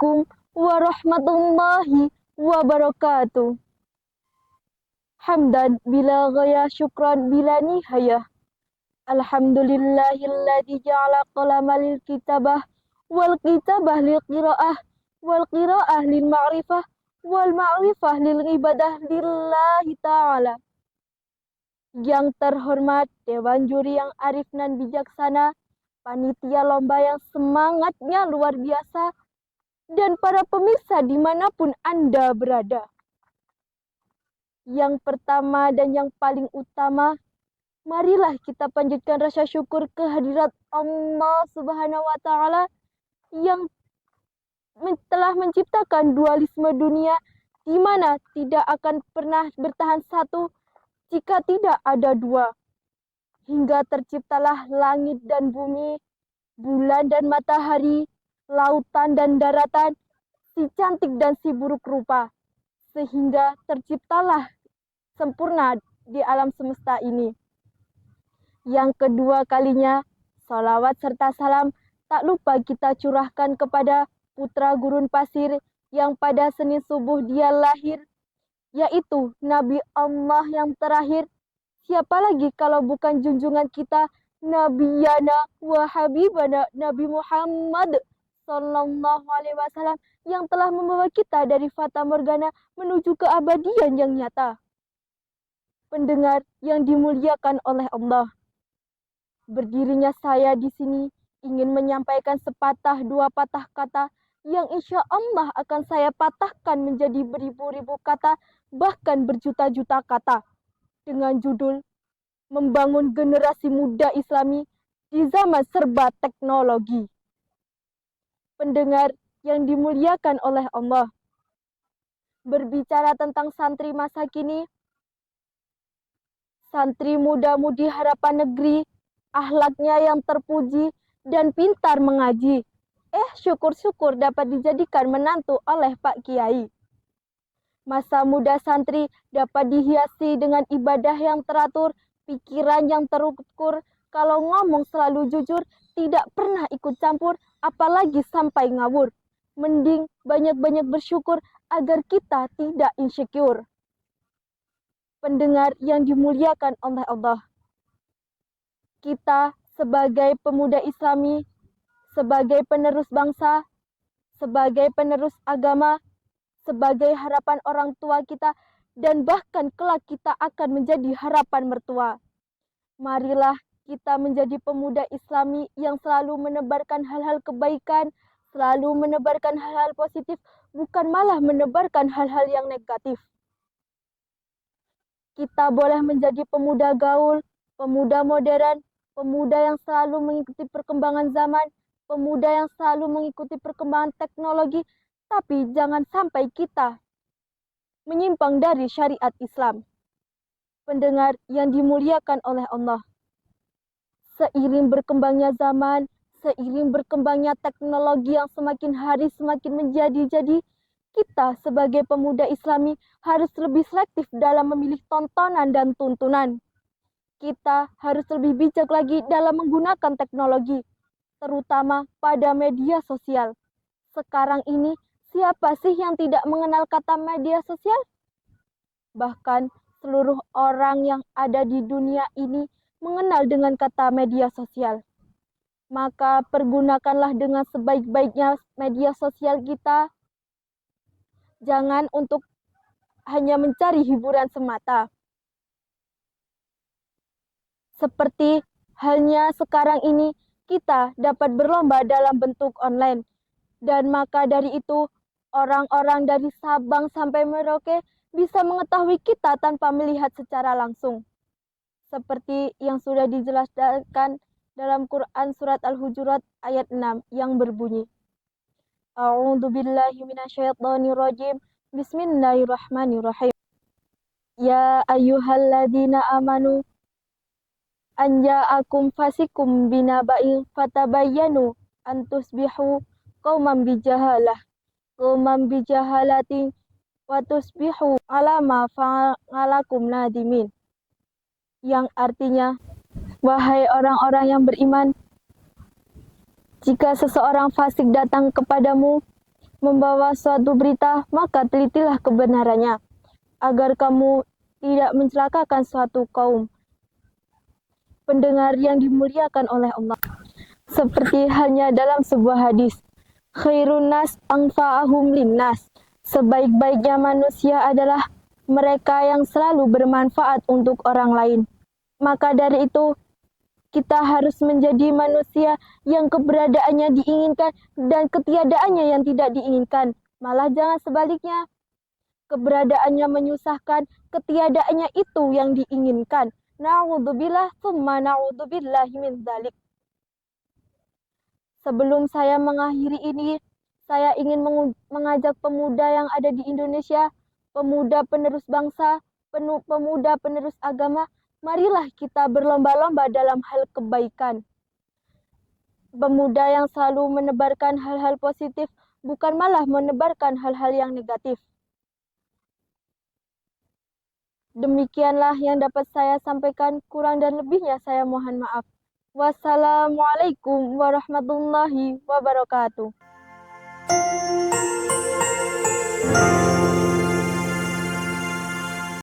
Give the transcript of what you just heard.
Assalamualaikum warahmatullahi wabarakatuh. Hamdan bila ghaya syukran bila nihayah. Alhamdulillahilladzi ja'ala qalama lil kitabah wal kitabah lil qiraah wal qiraah lil ma'rifah wal ma'rifah lil ibadah lillahi ta'ala. Yang terhormat Dewan Juri yang arif dan bijaksana, panitia lomba yang semangatnya luar biasa, dan para pemirsa dimanapun Anda berada. Yang pertama dan yang paling utama, marilah kita panjatkan rasa syukur kehadirat Allah Subhanahu wa Ta'ala yang telah menciptakan dualisme dunia, di mana tidak akan pernah bertahan satu jika tidak ada dua. Hingga terciptalah langit dan bumi, bulan dan matahari, lautan dan daratan, si cantik dan si buruk rupa, sehingga terciptalah sempurna di alam semesta ini. Yang kedua kalinya, salawat serta salam tak lupa kita curahkan kepada putra gurun pasir yang pada Senin subuh dia lahir, yaitu Nabi Allah yang terakhir. Siapa lagi kalau bukan junjungan kita, Nabiyana wa Habibana Nabi Muhammad Sallallahu Alaihi Wasallam, yang telah membawa kita dari fata morgana menuju keabadian yang nyata. Pendengar yang dimuliakan oleh Allah, berdirinya saya di sini ingin menyampaikan sepatah dua patah kata yang insya Allah akan saya patahkan menjadi beribu-ribu kata, bahkan berjuta-juta kata, dengan judul Membangun Generasi Muda Islami di Zaman Serba Teknologi. Pendengar yang dimuliakan oleh Allah, berbicara tentang santri masa kini, santri muda-mudi harapan negeri, akhlaknya yang terpuji dan pintar mengaji. Syukur-syukur dapat dijadikan menantu oleh Pak Kiai. Masa muda santri dapat dihiasi dengan ibadah yang teratur, pikiran yang terukur, kalau ngomong selalu jujur, tidak pernah ikut campur, apalagi sampai ngawur. Mending banyak-banyak bersyukur agar kita tidak insecure. Pendengar yang dimuliakan oleh Allah, kita sebagai pemuda Islami, sebagai penerus bangsa, sebagai penerus agama, sebagai harapan orang tua kita, dan bahkan kelak kita akan menjadi harapan mertua. Marilah kita menjadi pemuda Islami yang selalu menebarkan hal-hal kebaikan, selalu menebarkan hal-hal positif, bukan malah menebarkan hal-hal yang negatif. Kita boleh menjadi pemuda gaul, pemuda modern, pemuda yang selalu mengikuti perkembangan zaman, pemuda yang selalu mengikuti perkembangan teknologi, tapi jangan sampai kita menyimpang dari syariat Islam. Pendengar yang dimuliakan oleh Allah, seiring berkembangnya zaman, seiring berkembangnya teknologi yang semakin hari semakin menjadi-jadi, kita sebagai pemuda Islami harus lebih selektif dalam memilih tontonan dan tuntunan. Kita harus lebih bijak lagi dalam menggunakan teknologi, terutama pada media sosial. Sekarang ini, siapa sih yang tidak mengenal kata media sosial? Bahkan seluruh orang yang ada di dunia ini mengenal dengan kata media sosial. Maka pergunakanlah dengan sebaik-baiknya media sosial kita. Jangan untuk hanya mencari hiburan semata. Seperti halnya sekarang ini, kita dapat berlomba dalam bentuk online. Dan maka dari itu, orang-orang dari Sabang sampai Merauke bisa mengetahui kita tanpa melihat secara langsung. Seperti yang sudah dijelaskan dalam Quran Surat Al-Hujurat ayat 6 yang berbunyi, A'udzubillahi minasyaitonirrajim, Bismillahirrahmanirrahim. Ya ayyuhalladzina amanu anja'akum fasikum binaba'il fatabayyanu antusbihu qauman bijahalatin wa tusbihu ala ma fa'alakum nadimin. Yang artinya, wahai orang-orang yang beriman, jika seseorang fasik datang kepadamu, membawa suatu berita, maka telitilah kebenarannya, agar kamu tidak mencelakakan suatu kaum pendengar yang dimuliakan oleh Allah. Seperti halnya dalam sebuah hadis, khairun nas anfa'ahum linnas. Sebaik-baiknya manusia adalah mereka yang selalu bermanfaat untuk orang lain. Maka dari itu, kita harus menjadi manusia yang keberadaannya diinginkan dan ketiadaannya yang tidak diinginkan. Malah jangan sebaliknya, keberadaannya menyusahkan, ketiadaannya itu yang diinginkan. Na'udzubillah, tsumma na'udzubillahi min dzalik. Sebelum saya mengakhiri ini, saya ingin mengajak pemuda yang ada di Indonesia, pemuda penerus bangsa, pemuda penerus agama, marilah kita berlomba-lomba dalam hal kebaikan. Pemuda yang selalu menebarkan hal-hal positif, bukan malah menebarkan hal-hal yang negatif. Demikianlah yang dapat saya sampaikan, kurang dan lebihnya saya mohon maaf. Wassalamualaikum warahmatullahi wabarakatuh.